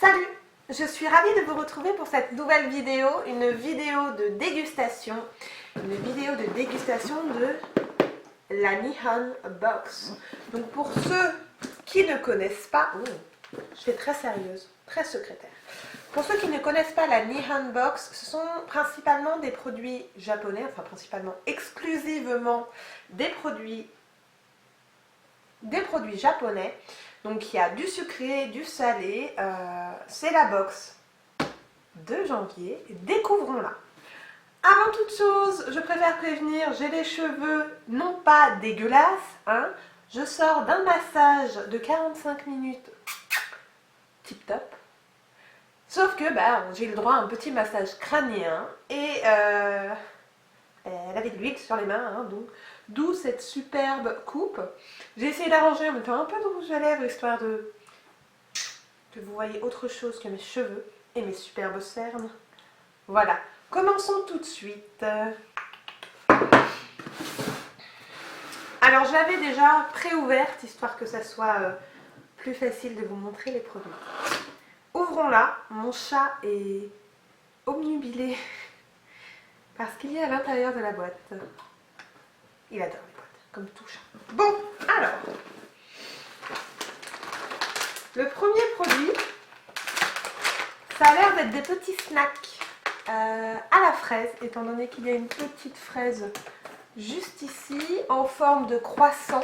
Salut! Je suis ravie de vous retrouver pour cette nouvelle vidéo, une vidéo de dégustation de la Nihon Box. Donc pour ceux qui ne connaissent pas, je suis très sérieuse, très secrétaire. Pour ceux qui ne connaissent pas la Nihon Box, ce sont principalement des produits japonais, enfin principalement exclusivement des produits japonais. Donc il y a du sucré, du salé, c'est la box de janvier, découvrons-la. Avant toute chose, je préfère prévenir, j'ai les cheveux non pas dégueulasses, hein. Je sors d'un massage de 45 minutes tip top, sauf que j'ai le droit à un petit massage crânien et elle avait de l'huile sur les mains, hein, donc d'où cette superbe coupe. J'ai essayé d'arranger en mettant un peu de rouge à lèvres, histoire que vous voyez autre chose que mes cheveux et mes superbes cernes. Voilà, commençons tout de suite. Alors j'avais déjà pré-ouverte, histoire que ça soit plus facile de vous montrer les produits. Ouvrons-la, mon chat est obnubilé parce qu'il y a à l'intérieur de la boîte. Il adore les boîtes, comme tout chat. Bon, alors, le premier produit, ça a l'air d'être des petits snacks à la fraise, étant donné qu'il y a une petite fraise juste ici, en forme de croissant.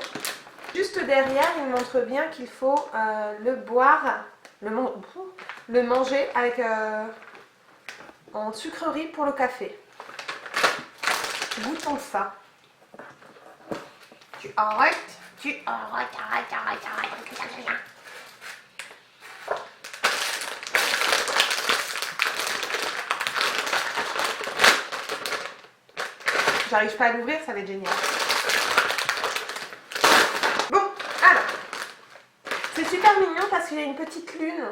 Juste derrière, il montre bien qu'il faut le boire, le manger avec en sucrerie pour le café. Goûtons ça. Tu arrêtes. J'arrive pas à l'ouvrir, ça va être génial. Bon, alors, c'est super mignon parce qu'il y a une petite lune.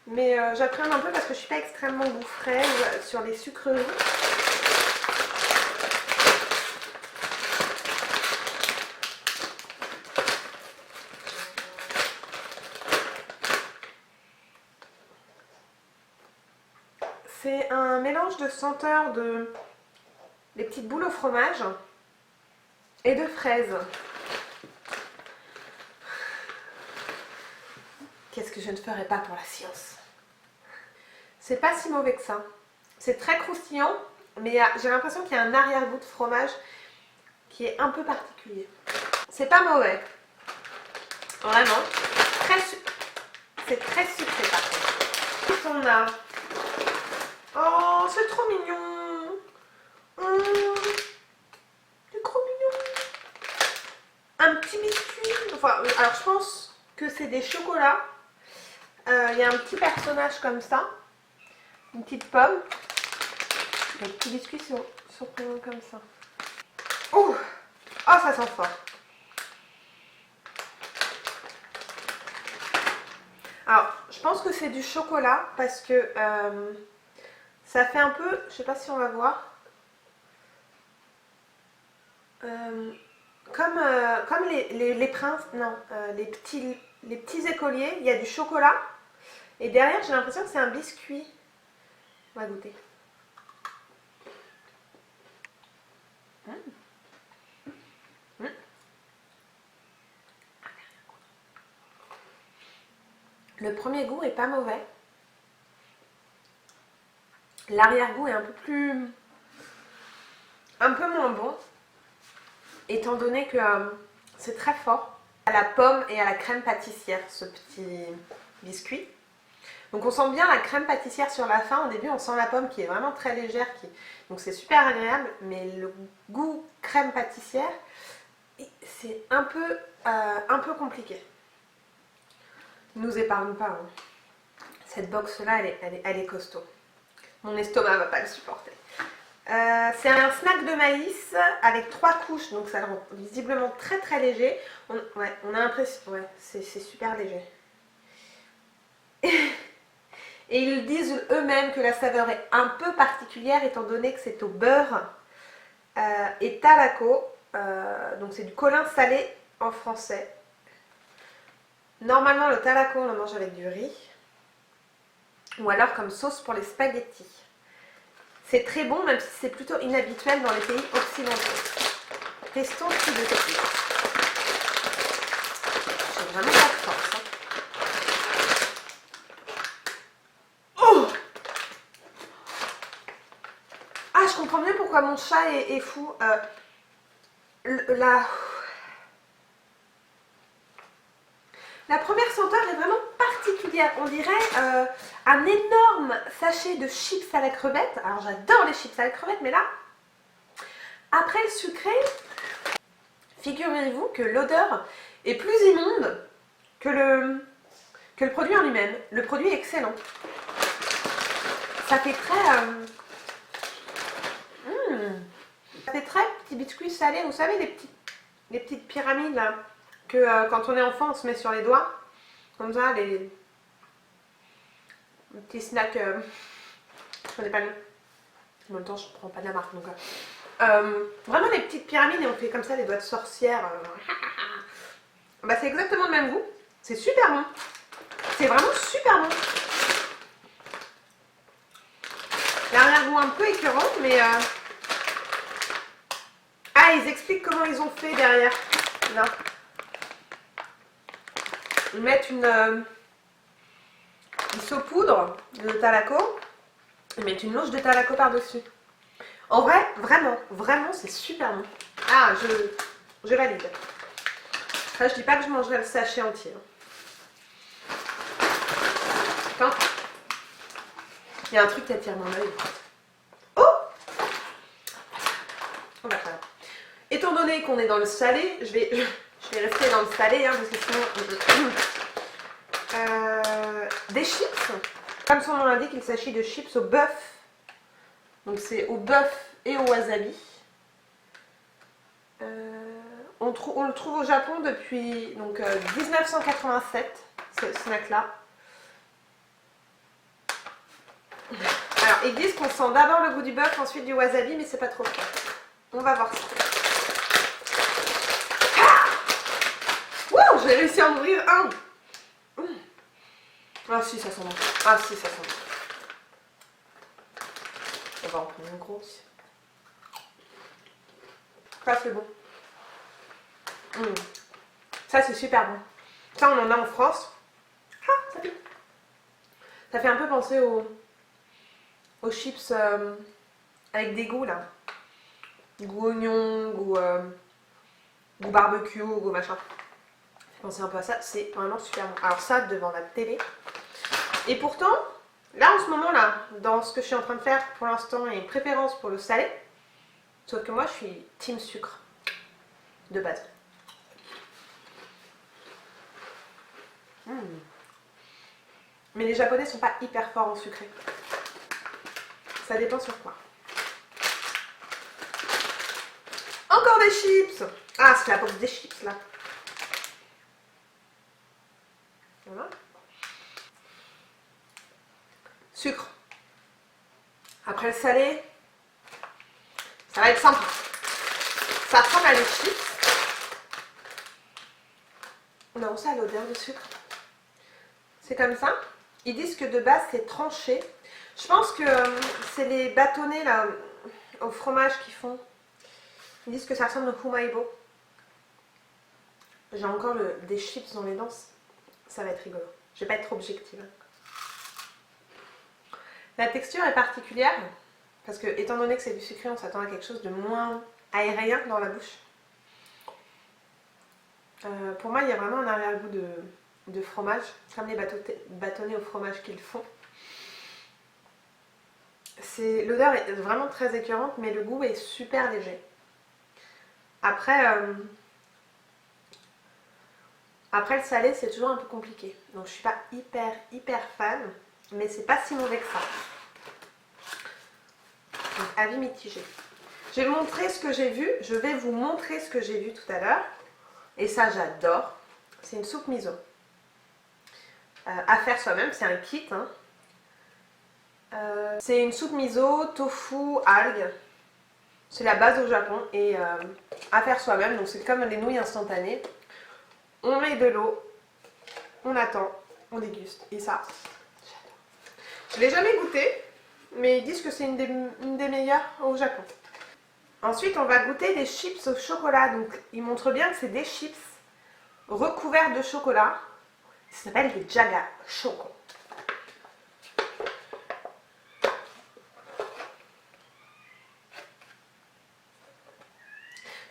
Mais j'appréhende un peu parce que je suis pas extrêmement goût fraise sur les sucreries. C'est un mélange de senteurs de des petites boules au fromage et de fraises. Qu'est-ce que je ne ferais pas pour la science? C'est pas si mauvais que ça. C'est très croustillant, mais j'ai l'impression qu'il y a un arrière-goût de fromage qui est un peu particulier. C'est pas mauvais. Vraiment. C'est très sucré par contre. Qu'est-ce qu'on a? Oh, c'est trop mignon. C'est trop mignon. Un petit biscuit. Enfin, alors je pense que c'est des chocolats. Il y a un petit personnage comme ça. Une petite pomme. Les petits biscuits sont surprenants comme ça. Oh, ça sent fort. Alors, je pense que c'est du chocolat parce que ça fait un peu, je sais pas si on va voir, comme les princes, non, les petits écoliers, il y a du chocolat et derrière j'ai l'impression que c'est un biscuit. On va goûter. Le premier goût est pas mauvais. L'arrière-goût est un peu moins bon, étant donné que c'est très fort. À la pomme et à la crème pâtissière, ce petit biscuit. Donc on sent bien la crème pâtissière sur la fin. Au début, on sent la pomme qui est vraiment très légère, donc c'est super agréable. Mais le goût crème pâtissière, c'est un peu compliqué. Ne nous épargne pas, hein. Cette box-là, elle est costaud. Mon estomac va pas le supporter. C'est un snack de maïs avec 3 couches, donc ça le rend visiblement très très léger. On a l'impression, c'est super léger. Et ils disent eux-mêmes que la saveur est un peu particulière étant donné que c'est au beurre et talaco. Donc c'est du colin salé en français. Normalement le talaco on le mange avec du riz. ou alors comme sauce pour les spaghettis. C'est très bon, même si c'est plutôt inhabituel dans les pays occidentaux. Testons tout de suite. J'ai vraiment pas de force. Hein. Oh, ah, je comprends mieux pourquoi mon chat est fou. La première senteur est vraiment particulière. On dirait un énorme sachet de chips à la crevette. Alors j'adore les chips à la crevette, mais là, après le sucré, figurez-vous que l'odeur est plus immonde que le produit en lui-même. Le produit est excellent. Ça fait très... ça fait très petit biscuit salé. Vous savez, les petites pyramides là, que quand on est enfant, on se met sur les doigts. Comme ça, les petits snacks... je connais pas le nom. En même temps, je prends pas de la marque. Donc, vraiment les petites pyramides et on fait comme ça, les doigts de sorcière. Bah, c'est exactement le même goût. C'est super bon. C'est vraiment super bon. L'arrière-goût un peu écœurant, mais... Ah, ils expliquent comment ils ont fait derrière. Là. Ils mettent une saupoudre de talaco. Ils mettent une louche de talaco par-dessus. En vrai, vraiment, c'est super bon. Ah, je valide. Enfin, je dis pas que je mangerai le sachet entier. Attends. Il y a un truc qui attire mon œil. Oh! On va faire. Étant donné qu'on est dans le salé, je vais rester dans le salé, hein, parce que sinon... des chips. Comme son nom l'indique, il s'agit de chips au bœuf. Donc c'est au bœuf et au wasabi. On le trouve au Japon depuis donc, 1987, ce snack-là. Alors, ils disent qu'on sent d'abord le goût du bœuf, ensuite du wasabi, mais c'est pas trop fort. On va voir ça. Ah, wow, j'ai réussi à en ouvrir un. Ah si, ça sent bon. Ah si, ça sent bon. On va en prendre une grosse. Ça, c'est bon. Ça, c'est super bon. Ça, on en a en France. Ah, ça pique. Ça fait un peu penser aux chips avec des goûts, là. Goût oignon, goût barbecue, goût machin. Ça fait penser un peu à ça. C'est vraiment super bon. Alors ça, devant la télé. Et pourtant, là, en ce moment-là, dans ce que je suis en train de faire, pour l'instant, il y a une préférence pour le salé. Sauf que moi, je suis team sucre. De base. Mais les Japonais sont pas hyper forts en sucré. Ça dépend sur quoi. Encore des chips. Ah, c'est la box des chips là. Voilà. Sucre. Après le salé, ça va être sympa. Ça ressemble à des chips. Non, ça a l'odeur de sucre. C'est comme ça. Ils disent que de base c'est tranché. Je pense que c'est les bâtonnets là au fromage qu'ils font. Ils disent que ça ressemble au Humaibo. J'ai encore des chips dans les dents. Ça va être rigolo. Je vais pas être trop objective. La texture est particulière parce que étant donné que c'est du sucré, on s'attend à quelque chose de moins aérien dans la bouche. Pour moi, il y a vraiment un arrière-goût de fromage, comme les bâtonnets au fromage qu'ils font. L'odeur est vraiment très écœurante, mais le goût est super léger. Après le salé, c'est toujours un peu compliqué. Donc je suis pas hyper fan, mais c'est pas si mauvais que ça. Donc avis mitigé. Je vais vous montrer ce que j'ai vu. Je vais vous montrer ce que j'ai vu tout à l'heure. Et ça, j'adore. C'est une soupe miso. À faire soi-même, c'est un kit. Hein. C'est une soupe miso, tofu, algues. C'est la base au Japon. Et à faire soi-même, donc c'est comme les nouilles instantanées. On met de l'eau, on attend, on déguste. Et ça, j'adore. Je ne l'ai jamais goûté, mais ils disent que c'est une des meilleures au Japon. Ensuite, on va goûter des chips au chocolat. Donc, ils montrent bien que c'est des chips recouverts de chocolat. Ça s'appelle des Jaga Choco.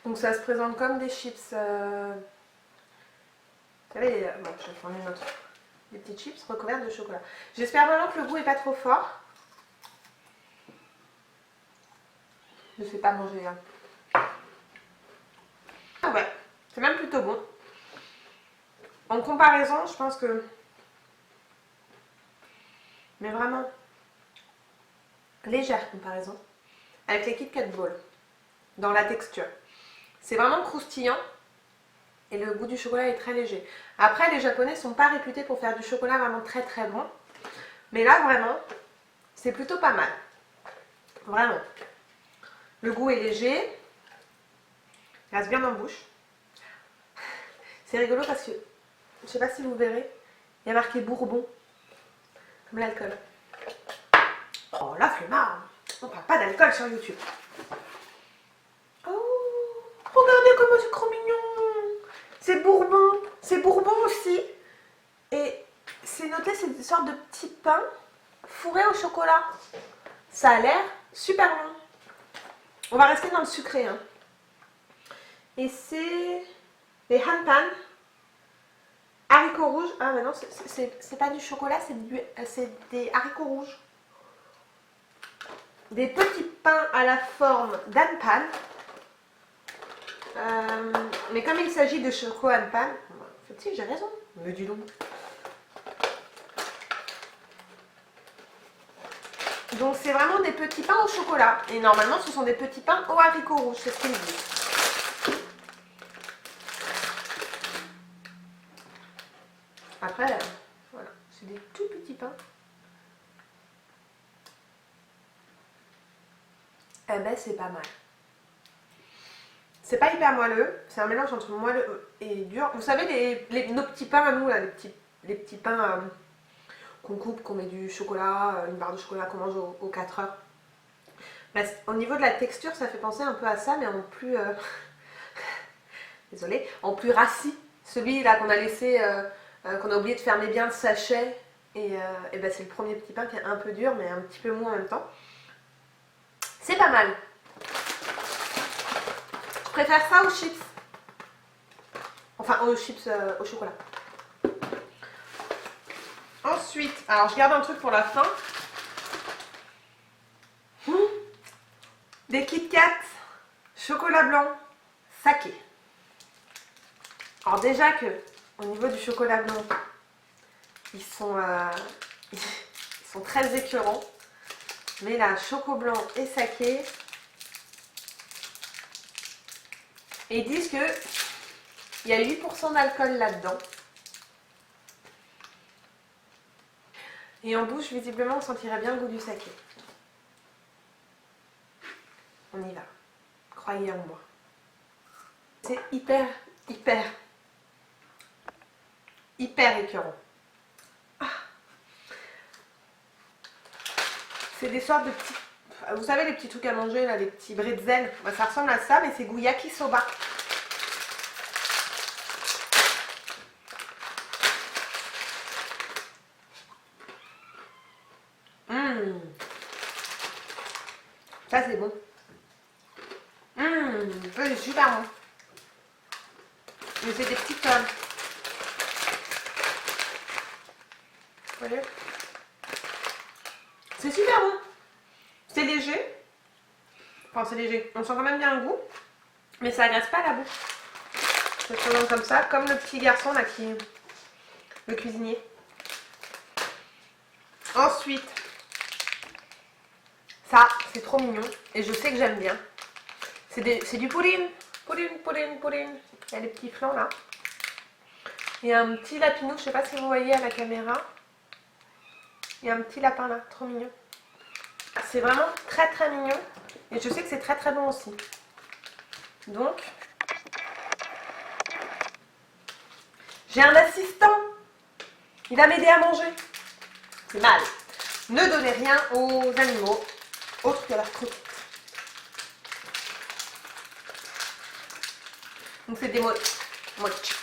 Donc, ça se présente comme des chips. Vous savez, bon, je vais prendre une autre. Des petites chips recouvertes de chocolat. J'espère vraiment que le goût n'est pas trop fort. Je ne sais pas manger. Hein. Ah ouais, c'est même plutôt bon. En comparaison, je pense que... Mais vraiment, légère comparaison avec les Kit Kat Ball dans la texture. C'est vraiment croustillant et le goût du chocolat est très léger. Après, les Japonais ne sont pas réputés pour faire du chocolat vraiment très très bon. Mais là, vraiment, c'est plutôt pas mal. Vraiment. Le goût est léger. Il reste bien en bouche. C'est rigolo parce que, je ne sais pas si vous verrez, il y a marqué Bourbon, comme l'alcool. Oh la flemmard, on parle pas d'alcool sur YouTube. Oh, regardez comment c'est trop mignon. C'est Bourbon aussi. Et c'est noté, c'est une sorte de petit pain fourré au chocolat. Ça a l'air super bon. On va rester dans le sucré. Hein. Et c'est les hanpan, haricots rouges. Ah mais non, c'est pas du chocolat, c'est des haricots rouges. Des petits pains à la forme d'hanpan. Mais comme il s'agit de choco hanpan, si j'ai raison, me dis donc. Donc c'est vraiment des petits pains au chocolat. Et normalement ce sont des petits pains aux haricots rouges, c'est ce qu'ils disent. Après, voilà, c'est des tout petits pains. Eh ben c'est pas mal. C'est pas hyper moelleux, c'est un mélange entre moelleux et dur. Vous savez, nos petits pains à nous, là, les petits pains qu'on coupe, qu'on met du chocolat, une barre de chocolat qu'on mange aux 4 heures. Bah, au niveau de la texture, ça fait penser un peu à ça, mais en plus... désolée, en plus rassis. Celui-là qu'on a laissé, qu'on a oublié de fermer bien le sachet. Et bah, c'est le premier petit pain qui est un peu dur, mais un petit peu mou en même temps. C'est pas mal. Je préfère ça aux chips. Enfin, aux chips au chocolat. Ensuite, alors je garde un truc pour la fin. Des Kit Kat, chocolat blanc, saké. Alors déjà que, au niveau du chocolat blanc, ils sont très écœurants. Mais là, choco blanc et saké. Et ils disent que il y a 8% d'alcool là-dedans. Et en bouche, visiblement, on sentirait bien le goût du saké. On y va. Croyez en moi. C'est hyper écœurant. Ah. C'est des sortes de petits... Vous savez les petits trucs à manger, là, les petits bretzels. Bah, ça ressemble à ça, mais c'est goût yakisoba. Ça c'est bon. C'est super bon. Mais c'est des petites... Vous voyez, c'est super bon. C'est léger. Enfin c'est léger. On sent quand même bien le goût. Mais ça agresse pas la bouche. Ça se présente comme ça, comme le petit garçon là qui... Le cuisinier. Ensuite, ça c'est trop mignon. Et je sais que j'aime bien. C'est du pudding. Pudding. Il y a les petits flancs là. Il y a un petit lapinou, je sais pas si vous voyez à la caméra. Il y a un petit lapin là, trop mignon. C'est vraiment très mignon. Et je sais que c'est très bon aussi. Donc, j'ai un assistant. Il va m'aider à manger. C'est mal. Ne donnez rien aux animaux autres que leurs croquettes. Donc c'est des mochi.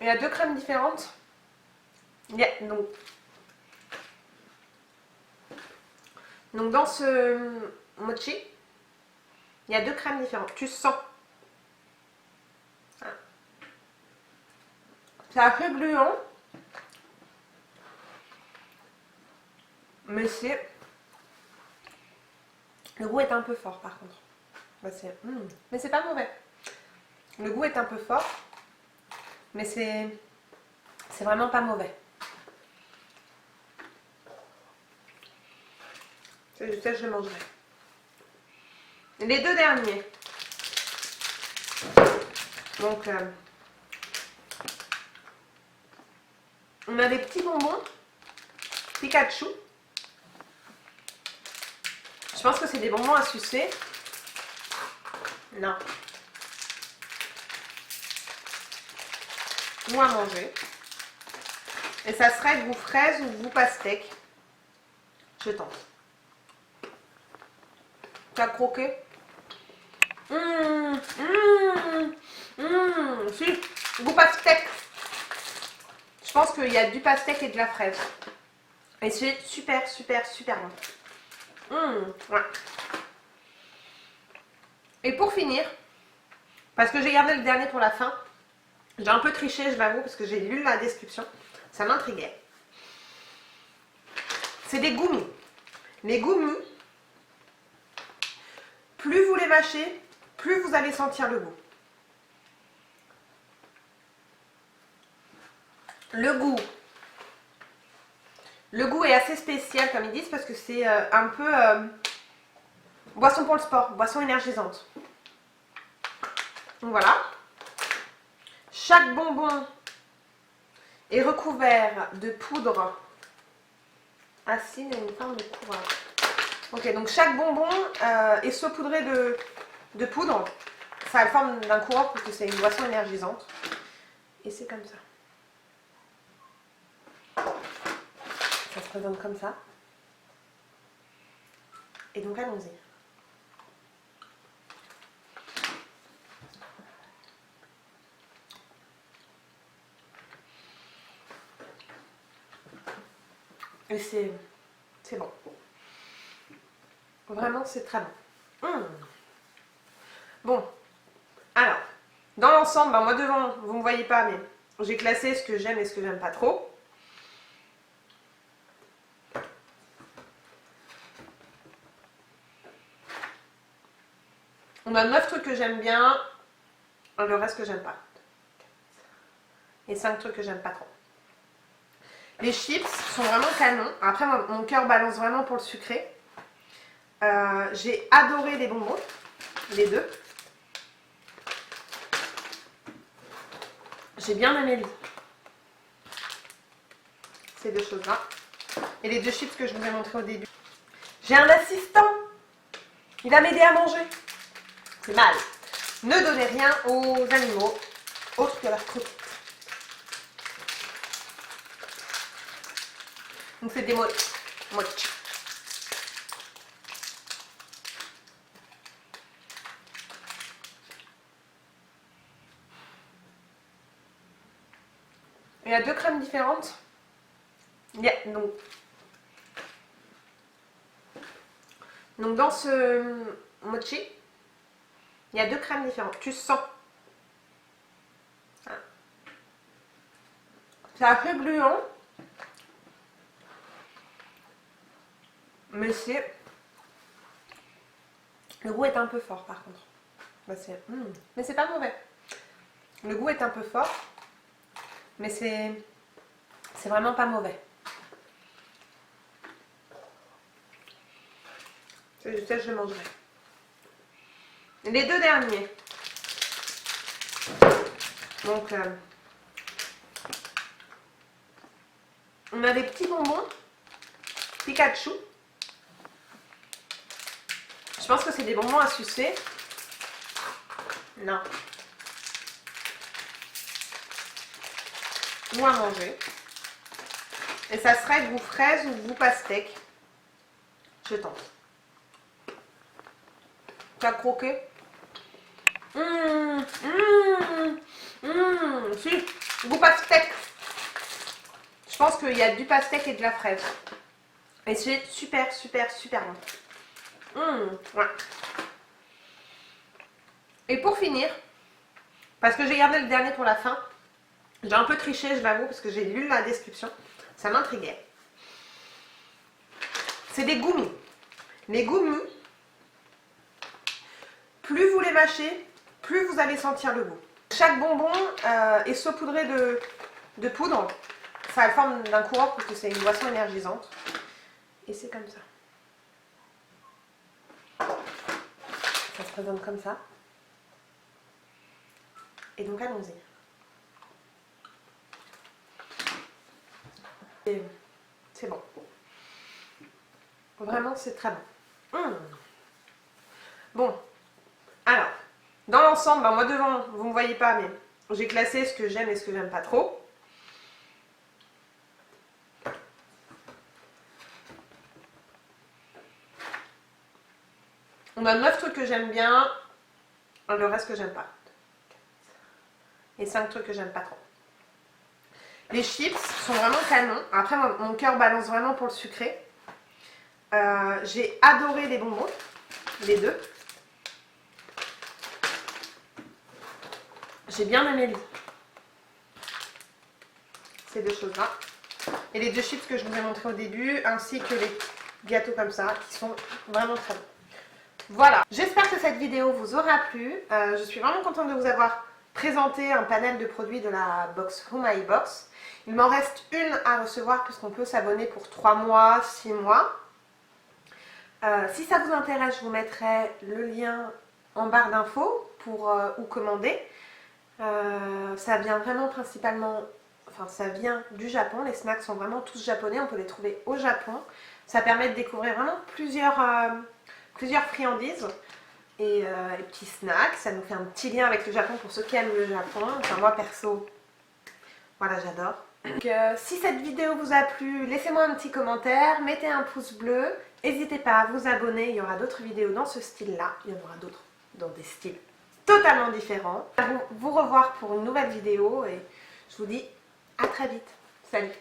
Il y a 2 crèmes différentes. Donc dans ce mochi, il y a 2 crèmes différentes. Tu sens. C'est un peu gluant. Mais le goût est un peu fort par contre. Mais c'est pas mauvais. Le goût est un peu fort. Mais c'est vraiment pas mauvais. Je sais que je le mangerai. Les 2 derniers. Donc, on a des petits bonbons Pikachu. Je pense que c'est des bonbons à sucer. Non. Ou à manger. Et ça serait goût fraise ou goût pastèque. Je tente. Tu as croqué? Si, goût pastèque. Je pense qu'il y a du pastèque et de la fraise. Et c'est super bon. Ouais. Et pour finir, parce que j'ai gardé le dernier pour la fin, j'ai un peu triché, je l'avoue, parce que j'ai lu la description. Ça m'intriguait. C'est des gummis. Les gummis, plus vous les mâchez, plus vous allez sentir le goût. Le goût est assez spécial, comme ils disent, parce que c'est un peu boisson pour le sport, boisson énergisante. Donc voilà. Chaque bonbon est recouvert de poudre acide et une forme de courage. Ok, donc chaque bonbon est saupoudré de poudre. Ça a la forme d'un coureur parce que c'est une boisson énergisante. Et c'est comme ça. Ça se présente comme ça. Et donc allons-y. Et c'est bon. Vraiment, c'est très bon. Bon, alors, dans l'ensemble, moi devant, vous ne me voyez pas, mais j'ai classé ce que j'aime et ce que j'aime pas trop. On a 9 trucs que j'aime bien, le reste que j'aime pas. Et 5 trucs que j'aime pas trop. Les chips sont vraiment canons. Après, mon cœur balance vraiment pour le sucré. J'ai adoré les bonbons, les 2. J'ai bien aimé ces 2 choses-là. Et les 2 chips que je vous ai montré au début. J'ai un assistant. Il va m'aider à manger. C'est mal. Ne donnez rien aux animaux autres que leurs croquettes. Donc c'est des mochi. Il y a 2 crèmes différentes. Donc dans ce mochi, il y a 2 crèmes différentes. Tu sens. C'est un peu gluant. Mais le goût est un peu fort par contre. Mais c'est pas mauvais. Le goût est un peu fort. Mais c'est vraiment pas mauvais. Je sais que je le mangerai. Les 2 derniers. Donc, on a des petits bonbons Pikachu. Je pense que c'est des bonbons à sucer. Non. Ou à manger. Et ça serait goût fraise ou goût pastèque. Je tente. T'as croqué? Si, goût pastèque. Je pense qu'il y a du pastèque et de la fraise. Et c'est super, super, super bon. Ouais. Et pour finir, parce que j'ai gardé le dernier pour la fin, j'ai un peu triché, je l'avoue, parce que j'ai lu la description. Ça m'intriguait. C'est des goumis. Les goumis, plus vous les mâchez, plus vous allez sentir le goût. Chaque bonbon est saupoudré de poudre. Ça a la forme d'un courant parce que c'est une boisson énergisante. Et c'est comme ça. Ça se présente comme ça. Et donc allons-y. C'est bon. Vraiment, c'est très bon. Bon. Alors, dans l'ensemble, moi devant, vous ne me voyez pas, mais j'ai classé ce que j'aime et ce que j'aime pas trop. On a 9 trucs que j'aime bien, le reste que j'aime pas. Et 5 trucs que j'aime pas trop. Les chips sont vraiment canons. Après, mon cœur balance vraiment pour le sucré. J'ai adoré les bonbons, les deux. J'ai bien aimé ces deux choses-là. Et les deux chips que je vous ai montré au début, ainsi que les gâteaux comme ça, qui sont vraiment très bons. Voilà, j'espère que cette vidéo vous aura plu. Je suis vraiment contente de vous avoir présenté un panel de produits de la box Who My Box. Il m'en reste une à recevoir puisqu'on peut s'abonner pour 3 mois, 6 mois. Si ça vous intéresse, je vous mettrai le lien en barre d'infos pour où commander. Ça vient vraiment principalement, ça vient du Japon. Les snacks sont vraiment tous japonais, on peut les trouver au Japon. Ça permet de découvrir vraiment plusieurs friandises et petits snacks. Ça nous fait un petit lien avec le Japon pour ceux qui aiment le Japon. Enfin moi perso, voilà, j'adore. Donc si cette vidéo vous a plu, laissez-moi un petit commentaire, mettez un pouce bleu. N'hésitez pas à vous abonner, il y aura d'autres vidéos dans ce style-là. Il y en aura d'autres dans des styles totalement différents. Vous revoir pour une nouvelle vidéo et je vous dis à très vite. Salut!